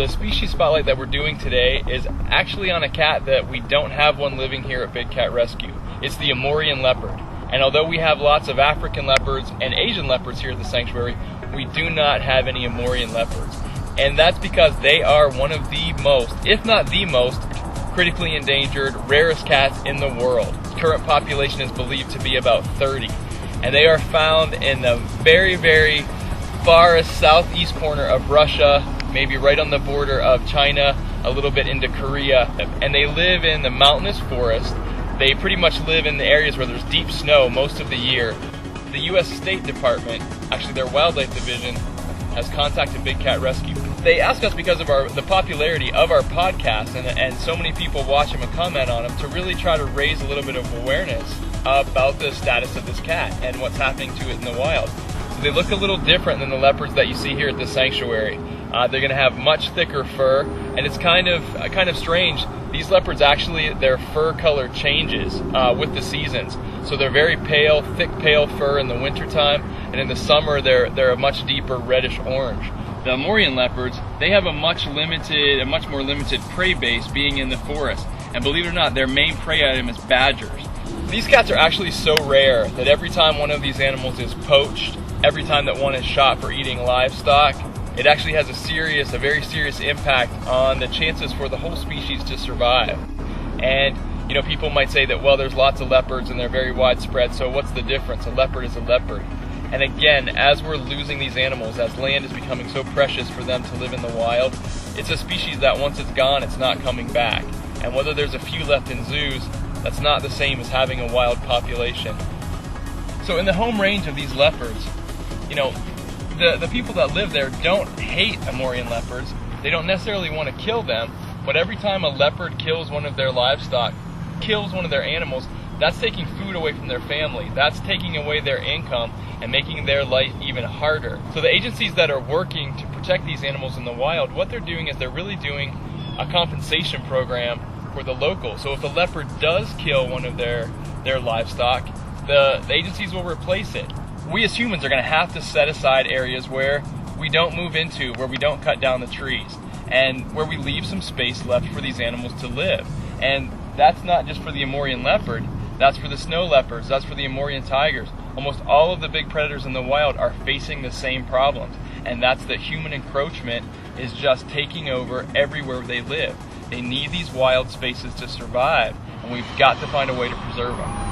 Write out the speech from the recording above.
The species spotlight that we're doing today is actually on a cat that we don't have one living here at Big Cat Rescue. It's the Amur leopard. And although we have lots of African leopards and Asian leopards here at the sanctuary, we do not have any Amur leopards. And that's because they are one of the most, if not the most, critically endangered, rarest cats in the world. Current population is believed to be about 30. And they are found in the very, very farthest southeast corner of Russia, maybe right on the border of China, a little bit into Korea. And they live in the mountainous forest. They pretty much live in the areas where there's deep snow most of the year. The U.S. State Department, actually their wildlife division, has contacted Big Cat Rescue. They ask us because of the popularity of our podcast and so many people watch them and comment on them to really try to raise a little bit of awareness about the status of this cat and what's happening to it in the wild. So they look a little different than the leopards that you see here at the sanctuary. They're going to have much thicker fur, and it's kind of strange. These leopards actually, their fur color changes with the seasons. So they're very pale, thick pale fur in the wintertime, and in the summer they're a much deeper reddish orange. The Amur leopards, they have a much more limited prey base being in the forest. And believe it or not, their main prey item is badgers. These cats are actually so rare that every time one of these animals is poached, every time that one is shot for eating livestock, it actually has a very serious impact on the chances for the whole species to survive. And people might say that, well, there's lots of leopards and they're very widespread, so what's the difference? A leopard is a leopard. And again, as we're losing these animals, as land is becoming so precious for them to live in the wild, it's a species that once it's gone, it's not coming back. And whether there's a few left in zoos, that's not the same as having a wild population. So in the home range of these leopards, the people that live there don't hate Amur leopards. They don't necessarily want to kill them, but every time a leopard kills one of their livestock, kills one of their animals, that's taking food away from their family. That's taking away their income and making their life even harder. So the agencies that are working to protect these animals in the wild, what they're doing is they're really doing a compensation program for the locals. So if the leopard does kill one of their livestock, the agencies will replace it. We as humans are going to have to set aside areas where we don't move into, where we don't cut down the trees, and where we leave some space left for these animals to live. And that's not just for the Amur leopard, that's for the snow leopards, that's for the Amur tigers. Almost all of the big predators in the wild are facing the same problems, and that's that human encroachment is just taking over everywhere they live. They need these wild spaces to survive, and we've got to find a way to preserve them.